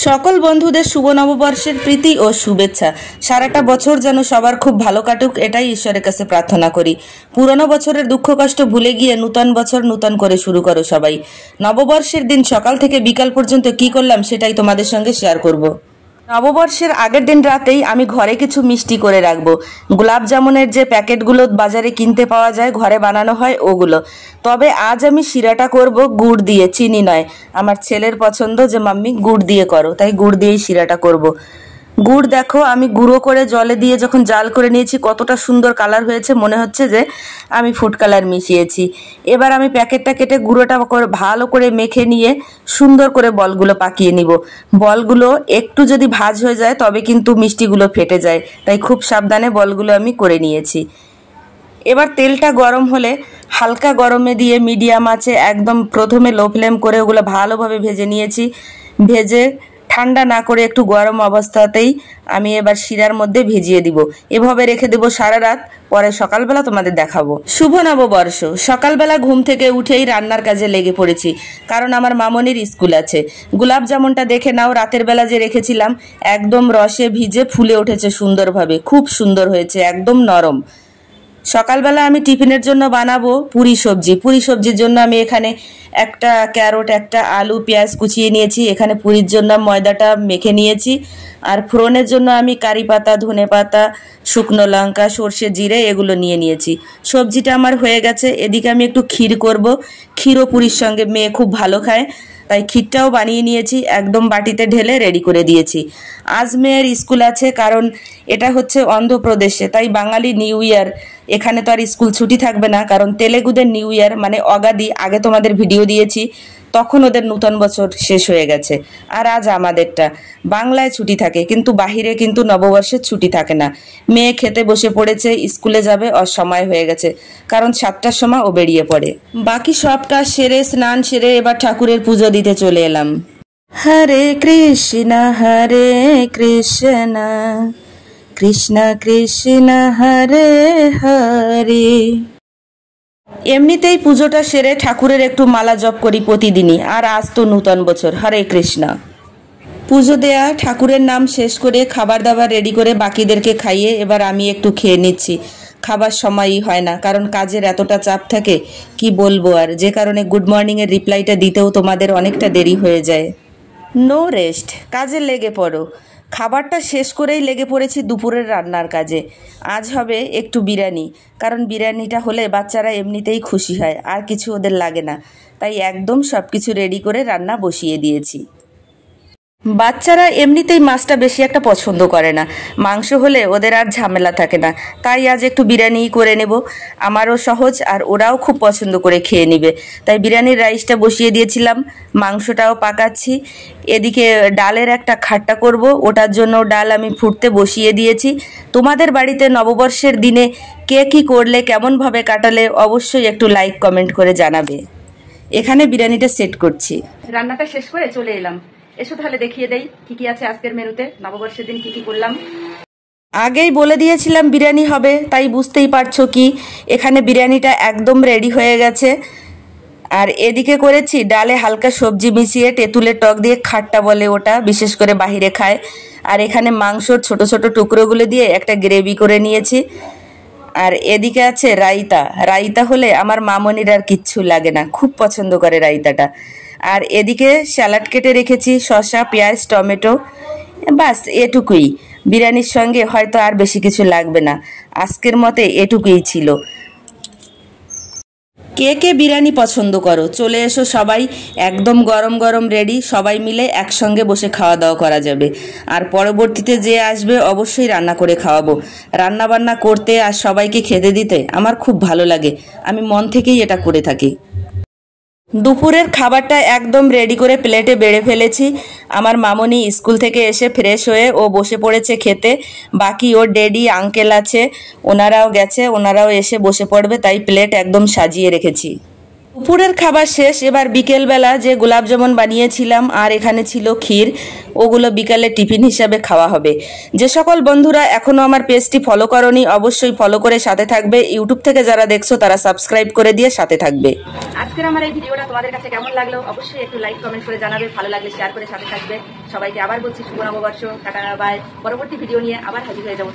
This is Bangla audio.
সকল বন্ধুদের শুভ নববর্ষের প্রীতি ও শুভেচ্ছা। সারাটা বছর যেন সবার খুব ভালো কাটুক, এটাই ঈশ্বরের কাছে প্রার্থনা করি। পুরনো বছরের দুঃখ কষ্ট ভুলে গিয়ে নূতন বছর নূতন করে শুরু করো সবাই। নববর্ষের দিন সকাল থেকে বিকাল পর্যন্ত কি করলাম সেটাই তোমাদের সঙ্গে শেয়ার করব। নববর্ষের আগের দিন রাতেই আমি ঘরে কিছু মিষ্টি করে রাখবো। গোলাপ জামুনের যে প্যাকেটগুলো বাজারে কিনতে পাওয়া যায়, ঘরে বানানো হয় ওগুলো। তবে আজ আমি শিরাটা করব গুড় দিয়ে, চিনি নয়। আমার ছেলের পছন্দ যে মাম্মি গুড় দিয়ে করো, তাই গুড় দিয়েই শিরাটা করব। গুড় দেখো আমি গুঁড়ো করে জলে দিয়ে যখন জাল করে নিয়েছি কতটা সুন্দর কালার হয়েছে, মনে হচ্ছে যে আমি ফুড কালার মিশিয়েছি। এবার আমি প্যাকেটটা কেটে গুঁড়োটা ভালো করে মেখে নিয়ে সুন্দর করে বলগুলো পাকিয়ে নিব। বলগুলো একটু যদি ভাঁজ হয়ে যায় তবে কিন্তু মিষ্টিগুলো ফেটে যায়, তাই খুব সাবধানে বলগুলো আমি করে নিয়েছি। এবার তেলটা গরম হলে হালকা গরমে দিয়ে মিডিয়াম আঁচে একদম প্রথমে লো ফ্লেম করে ওগুলো ভালোভাবে ভেজে নিয়েছি। ভেজে ঠান্ডা না করে একটু গরম অবস্থাতেই আমি এবার শিরার মধ্যে ভিজিয়ে দিব। এভাবে রেখে দেবো সারা রাত, পরে সকালবেলা তোমাদের দেখাবো। শুভ নববর্ষ। সকালবেলা ঘুম থেকে উঠেই রান্নার কাজে লেগে পড়েছি, কারণ আমার মামনির স্কুল আছে। গোলাপ জামুনটা দেখে নাও, রাতের বেলা যে রেখেছিলাম একদম রসে ভিজে ফুলে উঠেছে সুন্দরভাবে, খুব সুন্দর হয়েছে, একদম নরম। সকালবেলা আমি টিফিনের জন্য বানাবো পুরি সবজি। পুরি সবজির জন্য আমি এখানে একটা ক্যারট, একটা আলু, পেঁয়াজ কুচিয়ে নিয়েছি। এখানে পুরির জন্য ময়দাটা মেখে নিয়েছি। আর ফোড়নের জন্য আমি কারি পাতা, ধনে পাতা, শুকনো লঙ্কা, সর্ষে, জিরে এগুলো নিয়ে নিয়েছি। সবজিটা আমার হয়ে গেছে। এদিকে আমি একটু ক্ষীর করব। ক্ষীরও পুরির সঙ্গে মেয়ে খুব ভালো খায়, তাই ক্ষীরটাও বানিয়ে নিয়েছি, একদম বাটিতে ঢেলে রেডি করে দিয়েছি। আজ মেয়ের স্কুল আছে, কারণ এটা হচ্ছে অন্ধ্রপ্রদেশে, তাই বাঙালি নিউ ইয়ার। এখানে তো আর স্কুল ছুটি থাকবে না, কারণ তেলেগুদের নিউ ইয়ার মানে অগাদি। আগে তোমাদের ভিডিও দিয়েছি, তখন ওদের নূতন বছর শেষ হয়ে গেছে। আর আজ আমাদেরটা। বাংলায় ছুটি থাকে, কিন্তু বাহিরে কিন্তু নববর্ষের ছুটি থাকে না। মেয়ে খেতে বসে পড়েছে, স্কুলে যাবে, ওর সময় হয়ে গেছে, কারণ 7টার সময় ও বেরিয়ে পড়ে। বাকি সব কাজ সেরে, স্নান সেরে এবার ঠাকুরের পুজো দিতে চলে এলাম। হরে কৃষ্ণ কৃষ্ণ কৃষ্ণ হরে হরে। এমনিতেই পুজোটা সেরে ঠাকুরের একটু মালা জপ করি প্রতিদিনই, আর আজ তো নূতন বছর। হরে কৃষ্ণ। পুজো দেয়া, ঠাকুরের নাম শেষ করে খাবার দাবার রেডি করে বাকিদেরকে খাইয়ে এবার আমি একটু খেয়ে নিচ্ছি। খাবার সময়ই হয় না, কারণ কাজের এতটা চাপ থাকে, কি বলবো আর। যে কারণে গুড মর্নিংয়ের রিপ্লাইটা দিতেও তোমাদের অনেকটা দেরি হয়ে যায়। নো রেস্ট, কাজে লেগে পড়ো। খাবারটা শেষ করেই লেগে পড়েছি দুপুরের রান্নার কাজে। আজ হবে একটু বিরিয়ানি, কারণ বিরিয়ানিটা হলে বাচ্চারা এমনিতেই খুশি হয়, আর কিছু ওদের লাগে না। তাই একদম সব কিছু রেডি করে রান্না বসিয়ে দিয়েছি। বাচ্চারা এমনিতেই মাছটা বেশি একটা পছন্দ করে না, মাংস হলে ওদের আর ঝামেলা থাকে না। তাই আজ একটু বিরিয়ানি করে নেব, আমারও সহজ আর ওরাও খুব পছন্দ করে খেয়ে নেবে। তাই বিরিয়ানির রাইসটা বসিয়ে দিয়েছিলাম, মাংসটাও পাকাচ্ছি। এদিকে ডালের একটা খাট্টা করব, ওটার জন্য ডাল আমি ফুটতে বসিয়ে দিয়েছি। তোমাদের বাড়িতে নববর্ষের দিনে কে কী করলে, কেমনভাবে কাটালে অবশ্যই একটু লাইক কমেন্ট করে জানাবে। এখানে বিরিয়ানিটা সেট করছি। রান্নাটা শেষ করে চলে এলাম। এসো তাহলে দেখিয়ে দেই কি কি আছে আজকের মেনুতে, নববর্ষের দিন কি কি করলাম। আগেই বলে দিয়েছিলাম বিরিয়ানি হবে, তাই বুঝতেই পারছো কি এখানে বিরিয়ানিটা একদম রেডি হয়ে গেছে। আর এদিকে করেছি ডালে হালকা সবজি মিশিয়ে, তেঁতুলের টক দিয়ে খাট্টা বলে ওটা, বিশেষ করে বাহিরে খায়। আর এখানে মাংসর ছোট ছোট টুকরোগুলো দিয়ে একটা গ্রেভি করে নিয়েছি। আর এদিকে আছে রায়তা। রায়তা হলে আমার মামনির আর কিচ্ছু লাগে না, খুব পছন্দ করে রায়তাটা। আর এদিকে স্যালাড কেটে রেখেছি, শসা, পেঁয়াজ, টমেটো, বাস এটুকুই। বিরিয়ানির সঙ্গে হয়তো আর বেশি কিছু লাগবে না, আজকের মতে এটুকুই ছিল। কে কে বিরিয়ানি পছন্দ করো চলে এসো সবাই, একদম গরম গরম রেডি, সবাই মিলে একসঙ্গে বসে খাওয়া দাওয়া করা যাবে। আর পরবর্তীতে যে আসবে অবশ্যই রান্না করে খাওয়াবো। রান্না বান্না করতে আর সবাইকে খেতে দিতে আমার খুব ভালো লাগে, আমি মন থেকেই এটা করে থাকি। দুপুরের খাবারটা একদম রেডি করে প্লেটে বেড়ে ফেলেছি। আমার মামনি স্কুল থেকে এসে ফ্রেশ হয়ে ও বসে পড়েছে খেতে। বাকি ওর ড্যাডি, আঙ্কেল আছে, ওনারাও গেছে, ওনারাও এসে বসে পড়বে, তাই প্লেট একদম সাজিয়ে রেখেছি। দুপুরের খাবার শেষ, এবার বিকেলবেলা যে গোলাপ জামুন বানিয়েছিলাম আর এখানে ছিল ক্ষীর, ওগুলো বিকালে টিফিন হিসাবে খাওয়া হবে। যে সকল বন্ধুরা এখনও আমার পেজটি ফলো করনি অবশ্যই ফলো করে সাথে থাকবে। ইউটিউব থেকে যারা দেখছো তারা সাবস্ক্রাইব করে দিয়ে সাথে থাকবে। আজকের আমার এই ভিডিওটা তোমাদের কাছে কেমন লাগলো অবশ্যই একটু লাইক কমেন্ট করে জানাবে, ভালো লাগলে শেয়ার করে সাথে থাকবে। সবাইকে আবার বলছি শুভ নববর্ষ, টাটা বাই। পরবর্তী ভিডিও নিয়ে আবার হাজির হয়ে যাবো।